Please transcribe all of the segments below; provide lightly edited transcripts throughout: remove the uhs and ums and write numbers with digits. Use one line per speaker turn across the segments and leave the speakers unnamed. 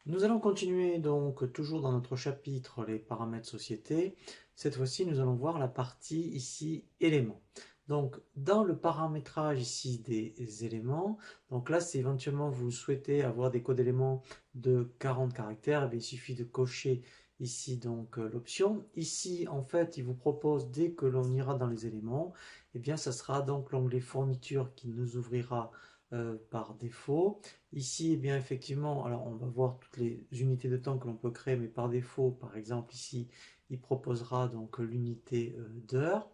Nous allons continuer donc toujours dans notre chapitre les paramètres société. Cette fois-ci, nous allons voir la partie ici éléments. Donc, dans le paramétrage ici des éléments, donc là, si éventuellement vous souhaitez avoir des codes éléments de 40 caractères, il suffit de cocher ici donc l'option. Ici, en fait, il vous propose dès que l'on ira dans les éléments, eh bien, ça sera donc l'onglet fourniture qui nous ouvrira par défaut. Ici, eh bien, effectivement, alors on va voir toutes les unités de temps que l'on peut créer, mais par défaut, par exemple, ici, il proposera donc l'unité d'heure.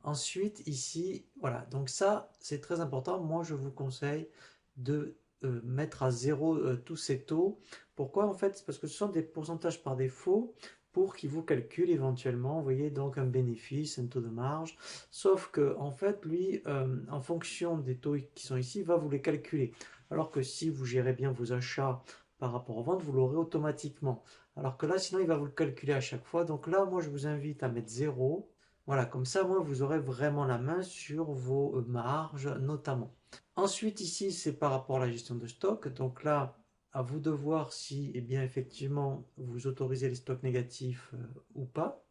Ensuite, ici, voilà, donc ça, c'est très important. Moi, je vous conseille de mettre à zéro tous ces taux. Pourquoi en fait? C'est parce que ce sont des pourcentages par défaut pour qu'il vous calcule éventuellement, vous voyez, donc un bénéfice, un taux de marge. Sauf que, en fait, lui, en fonction des taux qui sont ici, il va vous les calculer. Alors que si vous gérez bien vos achats par rapport aux ventes, vous l'aurez automatiquement. Alors que là, sinon, il va vous le calculer à chaque fois. Donc là, moi, je vous invite à mettre zéro. Voilà, comme ça, moi, vous aurez vraiment la main sur vos marges, notamment. Ensuite, ici, c'est par rapport à la gestion de stock. Donc là, à vous de voir si, eh bien, effectivement, vous autorisez les stocks négatifs ou pas.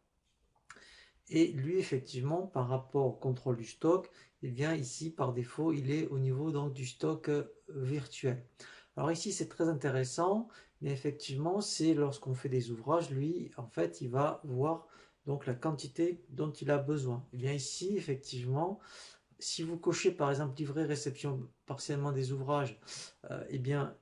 Et lui, effectivement, par rapport au contrôle du stock, eh bien, ici, par défaut, il est au niveau donc, du stock virtuel. Alors ici, c'est très intéressant, mais effectivement, c'est lorsqu'on fait des ouvrages, lui, en fait, il va voir donc la quantité dont il a besoin. Et bien ici, effectivement, si vous cochez par exemple livrer réception partiellement des ouvrages, eh bien,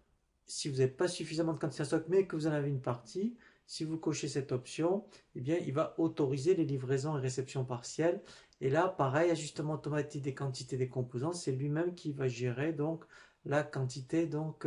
si vous n'avez pas suffisamment de quantité en stock, mais que vous en avez une partie, si vous cochez cette option, eh bien, il va autoriser les livraisons et réceptions partielles. Et là, pareil, ajustement automatique des quantités des composants, c'est lui-même qui va gérer donc la quantité donc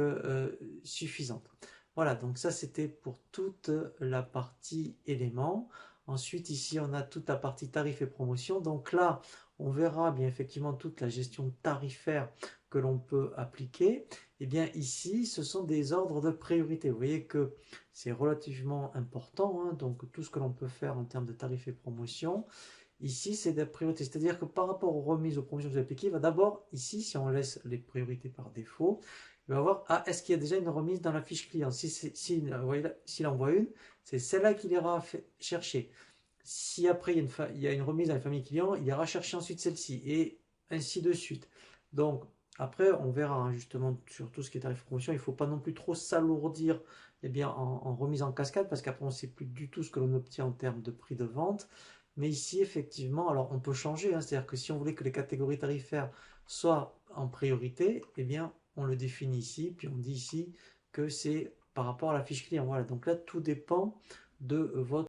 suffisante. Voilà, donc ça c'était pour toute la partie éléments. Ensuite, ici, on a toute la partie tarifs et promotions. Donc là, on verra bien effectivement toute la gestion tarifaire que l'on peut appliquer. Et bien ici, ce sont des ordres de priorité. Vous voyez que c'est relativement important, hein, donc tout ce que l'on peut faire en termes de tarifs et promotions. Ici, c'est des priorités. C'est-à-dire que par rapport aux remises, aux promotions que vous appliquez, il va d'abord, ici, si on laisse les priorités par défaut, il va voir, ah, est-ce qu'il y a déjà une remise dans la fiche client? S'il envoie une, c'est celle-là qu'il ira chercher. Si après il y a une remise dans la famille client, il ira chercher ensuite celle-ci et ainsi de suite. Donc après, on verra hein, justement sur tout ce qui est tarif promotion, il ne faut pas non plus trop s'alourdir eh bien, en remise en cascade parce qu'après on ne sait plus du tout ce que l'on obtient en termes de prix de vente. Mais ici, effectivement, alors on peut changer, hein, c'est-à-dire que si on voulait que les catégories tarifaires soient en priorité, eh bien on le définit ici, puis on dit ici que c'est par rapport à la fiche client. Voilà, donc là tout dépend de votre